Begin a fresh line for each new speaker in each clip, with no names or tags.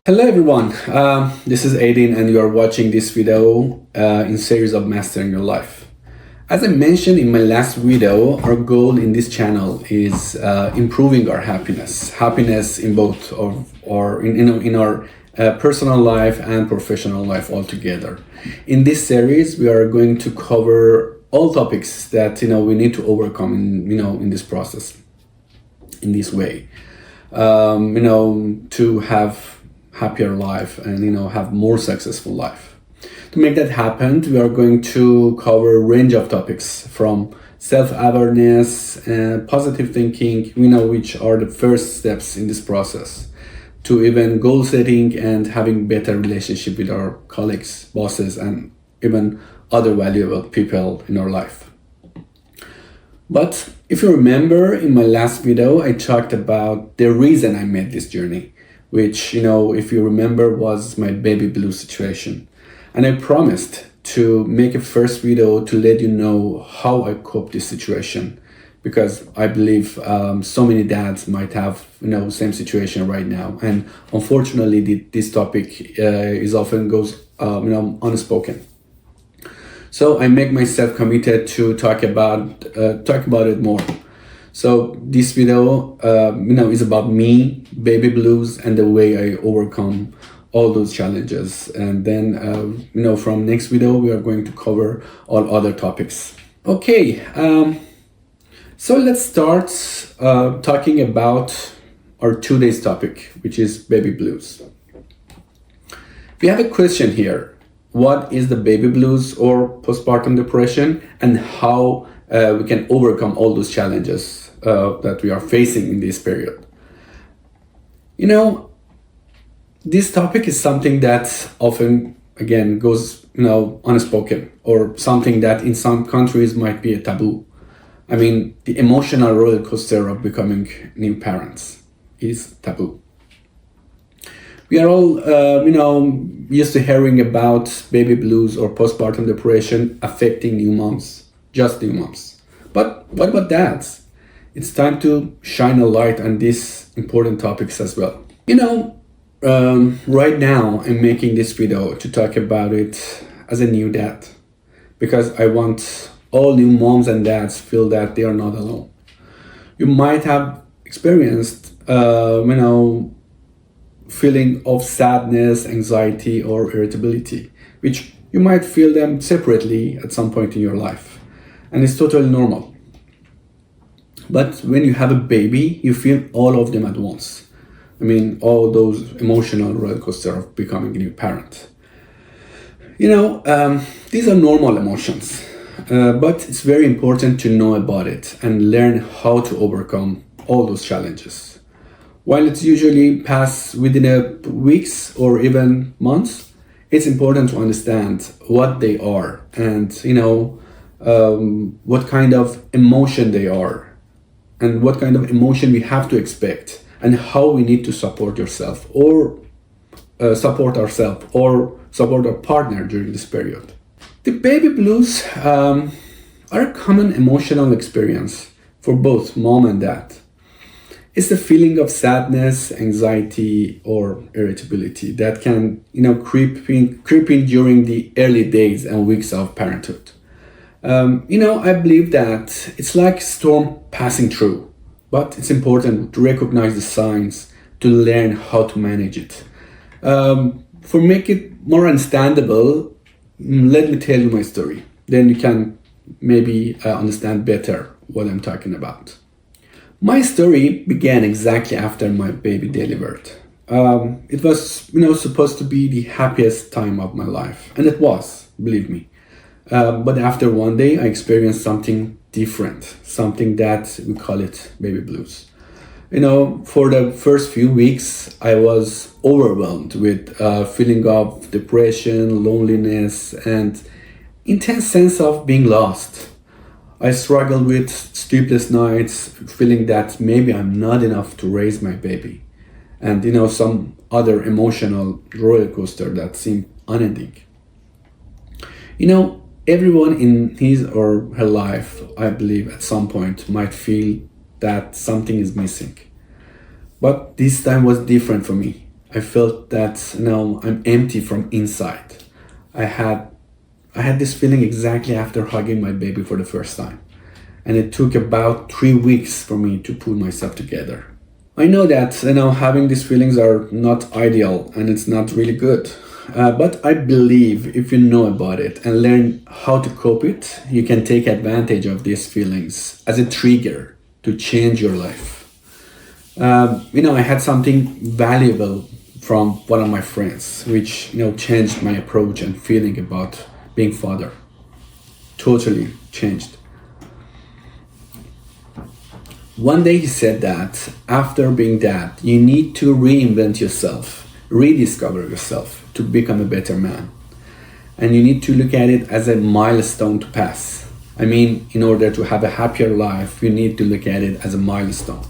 Hello everyone, this is Aidin and you are watching this video in series of Mastering Your Life. As I mentioned in my last video, our goal in this channel is improving our happiness in both in our personal life and professional life altogether. In this series, we are going to cover all topics that we need to overcome in this process, in this way, to have happier life and have more successful life. To make that happen, we are going to cover a range of topics from self-awareness and positive thinking, which are the first steps in this process, to even goal setting and having better relationship with our colleagues, bosses, and even other valuable people in our life. But if you remember, in my last video, I talked about the reason I made this journey, which, if you remember, was my baby blues situation. And I promised to make a first video to let you know how I cope this situation, because I believe so many dads might have, same situation right now. And unfortunately, this topic is often goes, unspoken. So I make myself committed to talk about it more. So this video, is about me, baby blues, and the way I overcome all those challenges. And then, from next video, we are going to cover all other topics. Okay, so let's start talking about our today's topic, which is baby blues. We have a question here. What is the baby blues or postpartum depression, and how we can overcome all those challenges that we are facing in this period? This topic is something that often, again, goes, unspoken, or something that in some countries might be a taboo. I mean, the emotional roller coaster of becoming new parents is taboo. We are all, used to hearing about baby blues or postpartum depression affecting new moms, just new moms. But what about dads? It's time to shine a light on these important topics as well. Right now I'm making this video to talk about it as a new dad, because I want all new moms and dads feel that they are not alone. You might have experienced, feeling of sadness, anxiety, or irritability, which you might feel them separately at some point in your life. And it's totally normal. But when you have a baby, you feel all of them at once. I mean, all those emotional roller coaster of becoming a new parent. These are normal emotions, but it's very important to know about it and learn how to overcome all those challenges. While it's usually pass within weeks or even months, it's important to understand what they are and, what kind of emotion they are and what kind of emotion we have to expect, and how we need to support yourself or support ourselves or support our partner during this period. The baby blues are a common emotional experience for both mom and dad. It's the feeling of sadness, anxiety, or irritability that can, creep in during the early days and weeks of parenthood. I believe that it's like a storm passing through, but it's important to recognize the signs to learn how to manage it. For make it more understandable, let me tell you my story. Then you can maybe understand better what I'm talking about. My story began exactly after my baby delivered. It was, supposed to be the happiest time of my life, and it was, believe me. But after one day, I experienced something different, something that we call it baby blues. For the first few weeks, I was overwhelmed with a feeling of depression, loneliness, and intense sense of being lost. I struggled with sleepless nights, feeling that maybe I'm not enough to raise my baby, and some other emotional roller coaster that seemed unending. Everyone in his or her life, I believe, at some point might feel that something is missing. But this time was different for me. I felt that I'm empty from inside. I had I had this feeling exactly after hugging my baby for the first time. And it took about 3 weeks for me to pull myself together. I know that having these feelings are not ideal and it's not really good. But I believe if you know about it and learn how to cope it, you can take advantage of these feelings as a trigger to change your life. I had something valuable from one of my friends, which changed my approach and feeling about being father. Totally changed. One day he said that after being dad, you need to reinvent yourself, rediscover yourself to become a better man. And you need to look at it as a milestone to pass. I mean, in order to have a happier life, you need to look at it as a milestone.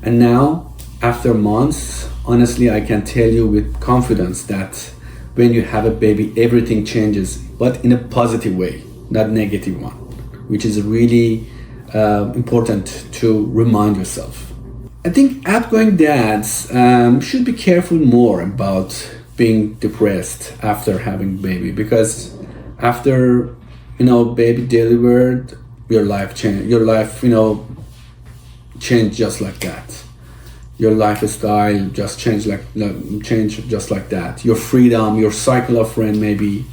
And now, after months, honestly, I can tell you with confidence that when you have a baby, everything changes, but in a positive way, not negative one, which is really important to remind yourself. I think outgoing dads should be careful more about being depressed after having baby, because after baby delivered, your life changed. Your life changed just like that. Your lifestyle just changed just like that. Your freedom, your cycle of friend maybe,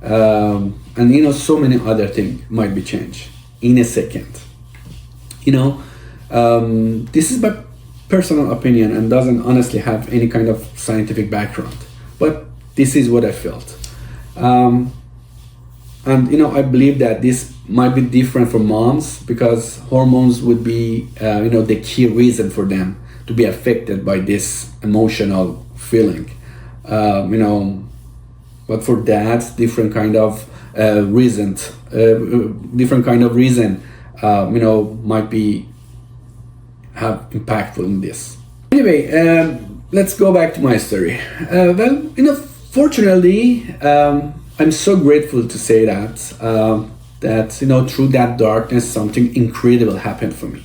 and so many other things might be changed in a second. This is my personal opinion and doesn't honestly have any kind of scientific background, but this is what I felt. And I believe that this might be different for moms because hormones would be the key reason for them to be affected by this emotional feeling. But for dads, different kind of reason might be have impactful in this. Anyway, let's go back to my story. Fortunately, I'm so grateful to say that through that darkness, something incredible happened for me.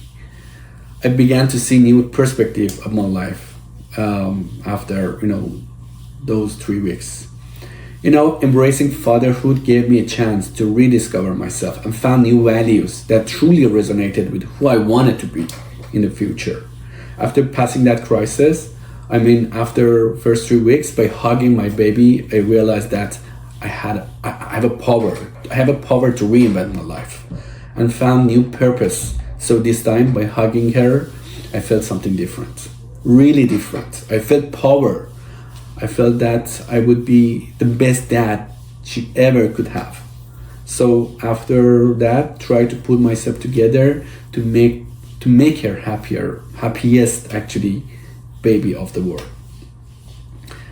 I began to see new perspective of my life after those 3 weeks. Embracing fatherhood gave me a chance to rediscover myself and found new values that truly resonated with who I wanted to be in the future. After passing that crisis, after first 3 weeks, by hugging my baby, I realized that I have a power. I have a power to reinvent my life and found new purpose. So this time, by hugging her, I felt something different, really different. I felt power. I felt that I would be the best dad she ever could have. So after that, try to put myself together to make her happiest actually baby of the world.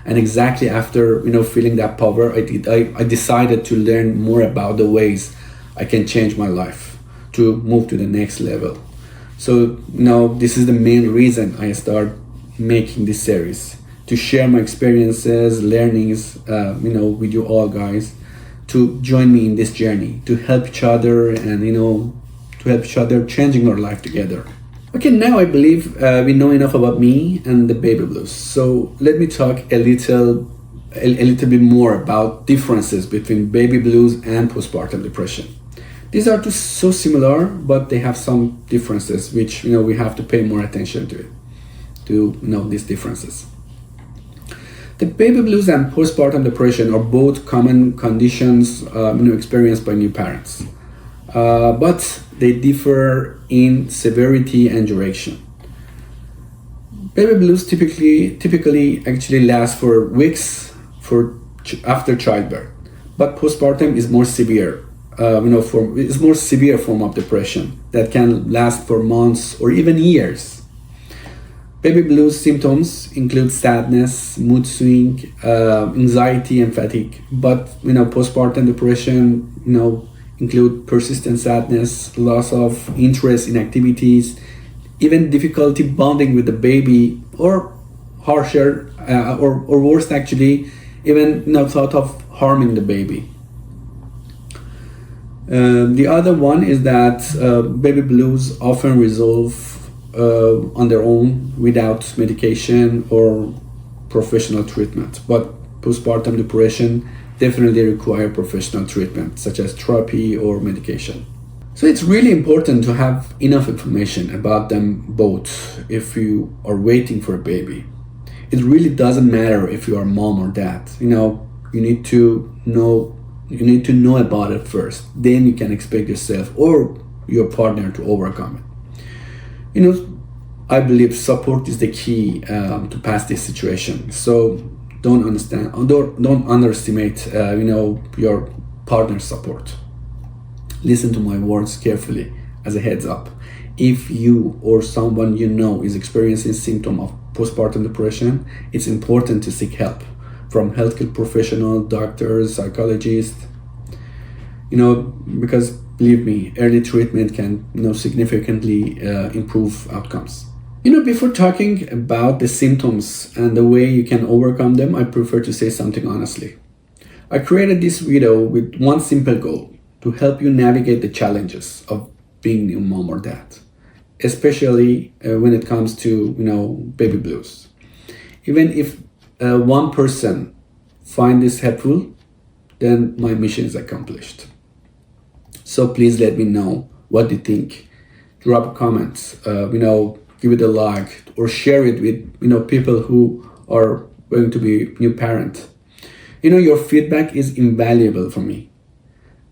And exactly after feeling that power, I decided to learn more about the ways I can change my life to move to the next level. So this is the main reason I start making this series, to share my experiences, learnings, with you all guys, to join me in this journey, to help each other and to help each other changing our life together. Okay, now I believe we know enough about me and the baby blues. So let me talk a little bit more about differences between baby blues and postpartum depression. These are two so similar, but they have some differences which we have to pay more attention to know these differences. The baby blues and postpartum depression are both common conditions experienced by new parents, but they differ in severity and duration. Baby blues typically actually last for weeks after childbirth, but postpartum is more severe. It's more severe form of depression that can last for months or even years. Baby blues symptoms include sadness, mood swing, anxiety, and fatigue. But postpartum depression, include persistent sadness, loss of interest in activities, even difficulty bonding with the baby, or harsher, or worse actually, even thought of harming the baby. The other one is that baby blues often resolve on their own without medication or professional treatment, but postpartum depression definitely require professional treatment, such as therapy or medication. So it's really important to have enough information about them both if you are waiting for a baby. It really doesn't matter if you are mom or dad. You need to know about it first. Then you can expect yourself or your partner to overcome it. I believe support is the key to pass this situation. So don't underestimate your partner's support. Listen to my words carefully as a heads up. If you or someone you know is experiencing symptoms of postpartum depression, it's important to seek help from healthcare professionals, doctors, psychologists. Because believe me, early treatment can significantly improve outcomes. Before talking about the symptoms and the way you can overcome them, I prefer to say something honestly. I created this video with one simple goal: to help you navigate the challenges of being a mom or dad, especially when it comes to baby blues. Even if one person find this helpful, then my mission is accomplished. So please let me know what you think. Drop comments, give it a like, or share it with people who are going to be new parent. Your feedback is invaluable for me.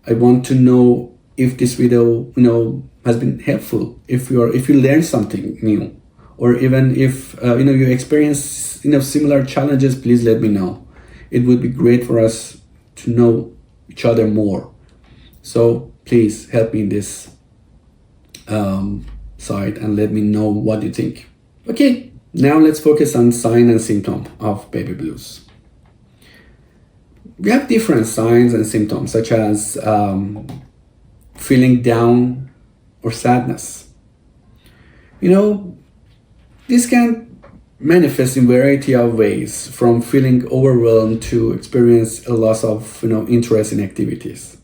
I want to know if this video, has been helpful. If you learned something new, or even if you experience similar challenges, please let me know. It would be great for us to know each other more. So please help me in this side and let me know what you think. Okay, now let's focus on sign and symptom of baby blues. We have different signs and symptoms, such as feeling down or sadness. This can manifest in a variety of ways, from feeling overwhelmed to experience a loss of interest in activities.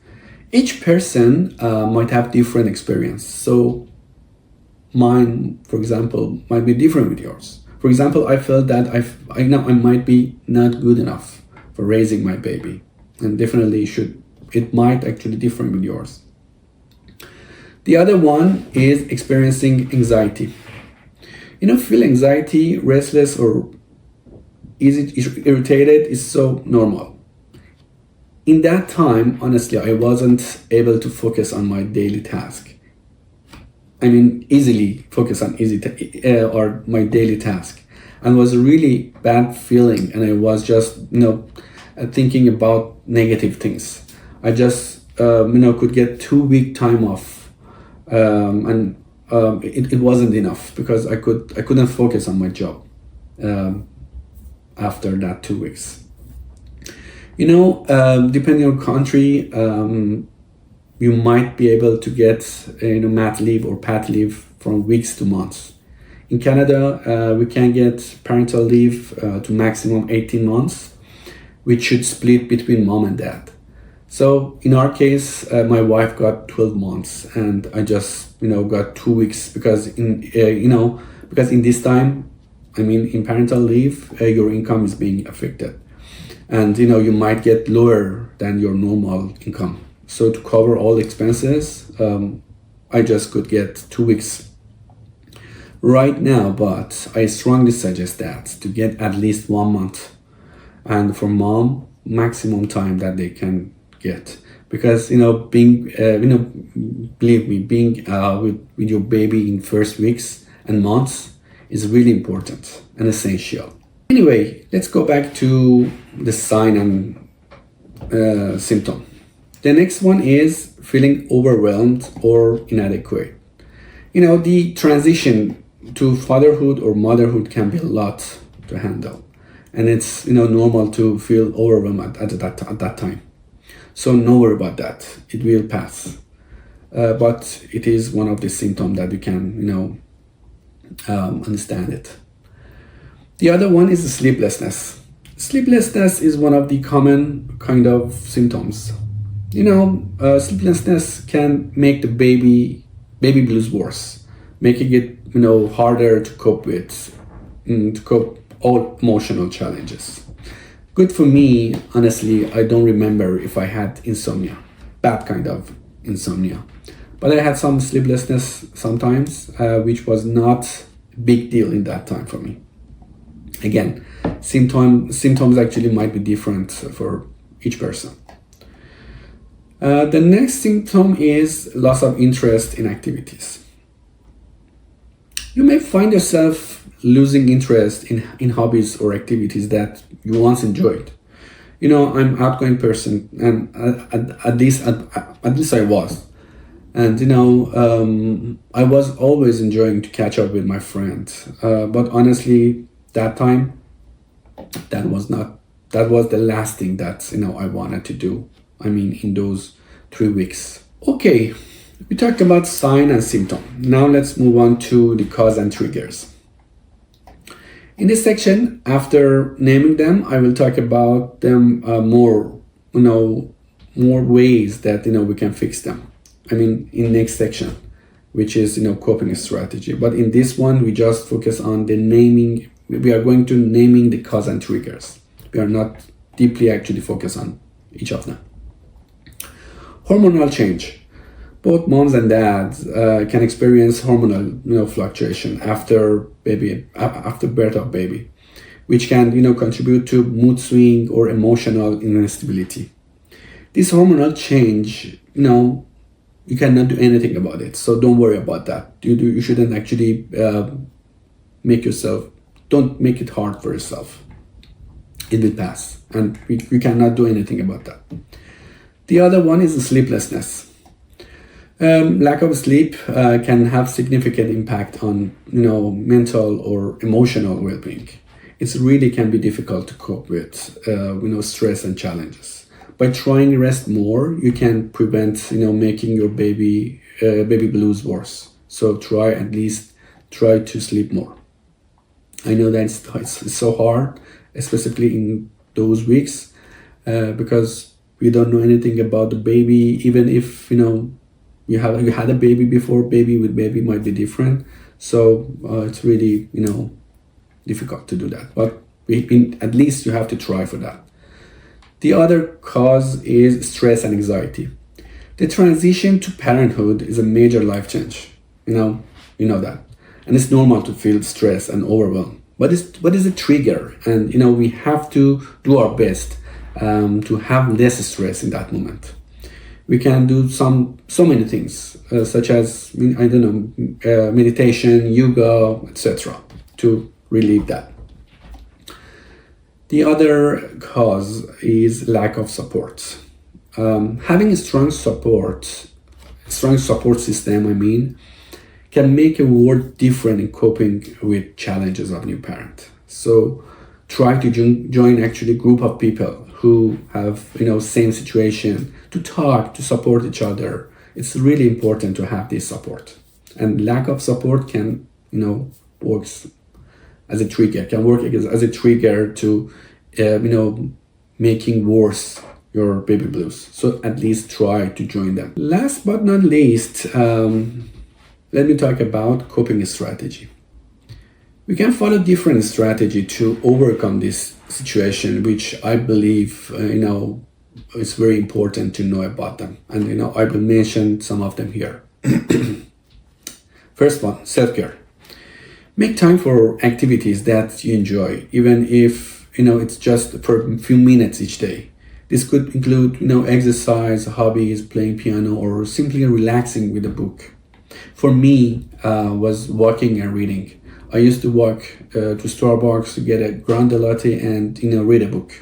Each person might have different experience. So mine, for example, might be different with yours. For example, I felt that I might be not good enough for raising my baby, and definitely it might actually differ with yours. The other one is experiencing anxiety. Feel anxiety, restless, or easy irritated is so normal. In that time, honestly, I wasn't able to focus on my daily task. Easily focus on or my daily task, and was a really bad feeling. And I was just thinking about negative things. I just could get 2 week time off, and it wasn't enough because I couldn't focus on my job after that 2 weeks. Depending on country, you might be able to get mat leave or pat leave from weeks to months. In Canada, we can get parental leave to maximum 18 months, which should split between mom and dad. So in our case, my wife got 12 months, and I just got 2 weeks because in this time, in parental leave, your income is being affected, and you might get lower than your normal income. So to cover all expenses, I just could get 2 weeks right now, but I strongly suggest that to get at least 1 month, and for mom, maximum time that they can get, because being believe me, being with your baby in first weeks and months is really important and essential. Anyway, let's go back to the sign and symptom. The next one is feeling overwhelmed or inadequate. The transition to fatherhood or motherhood can be a lot to handle, and it's normal to feel overwhelmed at that time. So no worry about that, it will pass. But it is one of the symptoms that you can understand it. The other one is sleeplessness. Sleeplessness is one of the common kind of symptoms. Sleeplessness can make the baby blues worse, making it harder to cope with, all emotional challenges. Good for me, honestly, I don't remember if I had insomnia, bad kind of insomnia. But I had some sleeplessness sometimes, which was not a big deal in that time for me. Again, symptoms actually might be different for each person. The next symptom is loss of interest in activities. You may find yourself losing interest in hobbies or activities that you once enjoyed. I'm an outgoing person, and at least I was. And I was always enjoying to catch up with my friends. But honestly, that time, that was the last thing that I wanted to do. I mean, in those 3 weeks. Okay, we talked about sign and symptom. Now let's move on to the cause and triggers. In this section, after naming them, I will talk about them more ways that we can fix them. I mean, in next section, which is coping strategy. But in this one, we just focus on the naming. We are going to naming the cause and triggers. We are not deeply actually focused on each of them. Hormonal change. Both moms and dads can experience hormonal fluctuation after birth of baby, which can contribute to mood swing or emotional instability. This hormonal change, you cannot do anything about it, so don't worry about that. You shouldn't actually don't make it hard for yourself. It will pass, and we cannot do anything about that. The other one is sleeplessness. Lack of sleep can have significant impact on mental or emotional well-being. It really can be difficult to cope with stress and challenges. By trying to rest more, you can prevent making your baby blues worse. So at least try to sleep more. I know that it's so hard, especially in those weeks, because we don't know anything about the baby. Even if you had a baby before, baby with baby might be different. So it's really difficult to do that. But at least you have to try for that. The other cause is stress and anxiety. The transition to parenthood is a major life change. You know that, and it's normal to feel stress and overwhelmed. What is a trigger? And we have to do our best to have less stress in that moment. We can do so many things, such as meditation, yoga, etc., to relieve that. The other cause is lack of support. Having a strong support system, can make a world different in coping with challenges of new parent. So try to join actually a group of people who have same situation, to talk, to support each other. It's really important to have this support. And lack of support can works as a trigger, to making worse your baby blues. So at least try to join them. Last but not least, let me talk about coping strategy. We can follow different strategy to overcome this situation, which I believe it's very important to know about them. And I will mention some of them here. First one, self-care. Make time for activities that you enjoy, even if it's just for a few minutes each day. This could include exercise, hobbies, playing piano, or simply relaxing with a book. For me, was walking and reading. I used to walk to Starbucks to get a grande latte and read a book.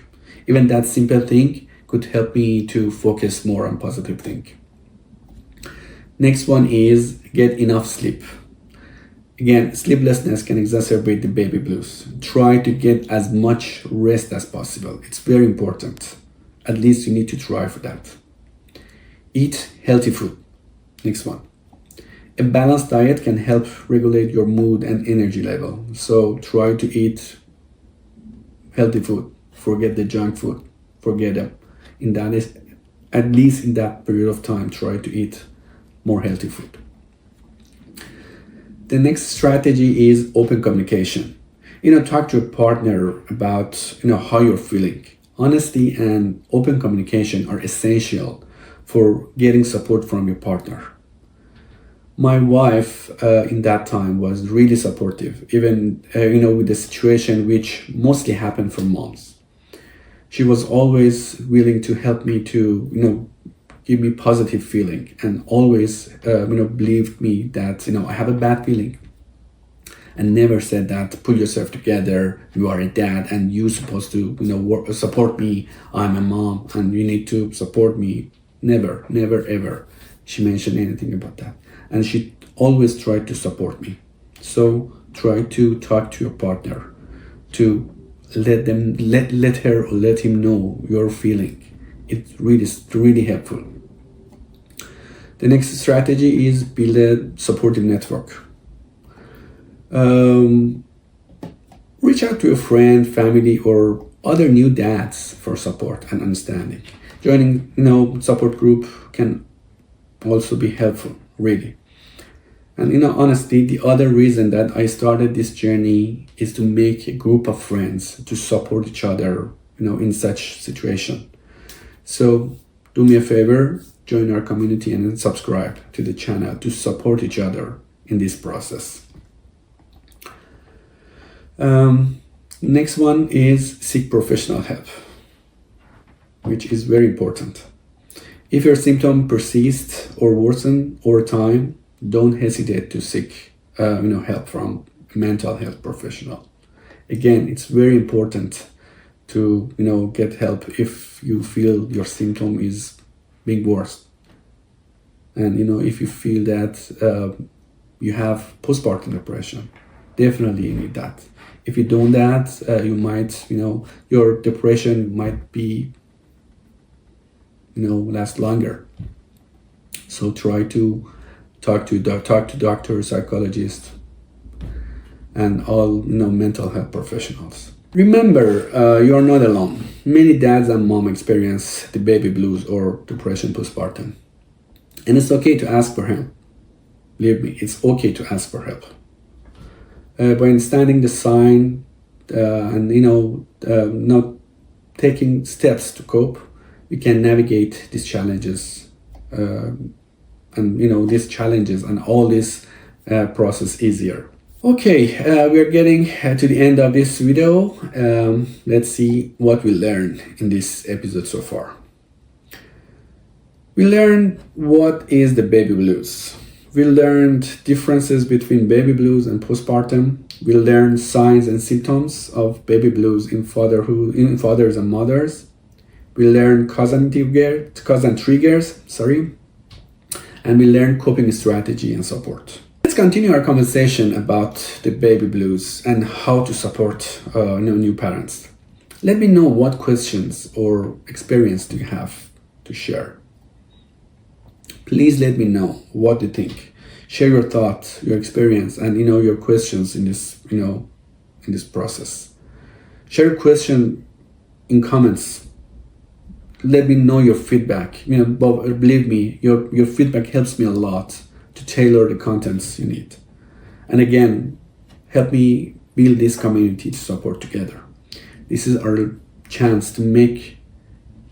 Even that simple thing could help me to focus more on positive thing. Next one is get enough sleep. Again, sleeplessness can exacerbate the baby blues. Try to get as much rest as possible. It's very important. At least you need to try for that. Eat healthy food. Next one. A balanced diet can help regulate your mood and energy level. So try to eat healthy food. Forget the junk food. Forget them. At least in that period of time, try to eat more healthy food. The next strategy is open communication. Talk to your partner about, how you're feeling. Honesty and open communication are essential for getting support from your partner. My wife in that time was really supportive, even, with the situation which mostly happened for moms. She was always willing to help me to, give me positive feeling, and always, believed me that, I have a bad feeling, and never said that pull yourself together, you are a dad and you supposed to, support me, I'm a mom and you need to support me. Never, never, ever she mentioned anything about that. And she always tried to support me. So try to talk to your partner to let her or let him know your feeling. It's really helpful. The next strategy is build a supportive network. Reach out to a friend, family, or other new dads for support and understanding. Joining, support group can also be helpful, really. And honestly, the other reason that I started this journey is to make a group of friends to support each other, in such situation. So do me a favor, join our community and subscribe to the channel to support each other in this process. Next one is seek professional help, which is very important. If your symptom persists or worsen over time, don't hesitate to seek help from a mental health professional. Again, it's very important to get help if you feel your symptom is being worse, and if you feel that you have postpartum depression, definitely you need that. If you don't that, you might your depression might be last longer. So try to talk to doctors, psychologists, and all mental health professionals. Remember, you are not alone. Many dads and moms experience the baby blues or depression postpartum, and it's okay to ask for help. Believe me, it's okay to ask for help. By understanding the sign and not taking steps to cope, we can navigate these challenges and these challenges and all this process easier. Okay, we are getting to the end of this video. Let's see what we learned in this episode so far. We learned what is the baby blues. We learned differences between baby blues and postpartum. We learned signs and symptoms of baby blues in fatherhood, in fathers and mothers. We learned cause and triggers, and we learned coping strategy and support. Let's continue our conversation about the baby blues and how to support new parents. Let me know what questions or experience do you have to share. Please let me know what you think. Share your thoughts, your experience, and your questions in this process. Share your question in comments. Let me know your feedback. But believe me, your feedback helps me a lot to tailor the contents you need. And again, help me build this community to support together. This is our chance to make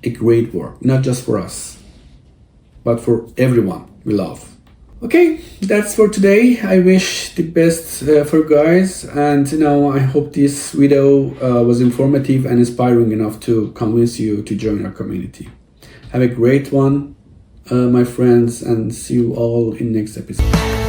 a great work, not just for us, but for everyone we love. Okay, that's for today. I wish the best for guys, and I hope this video was informative and inspiring enough to convince you to join our community. Have a great one, my friends, and see you all in next episode.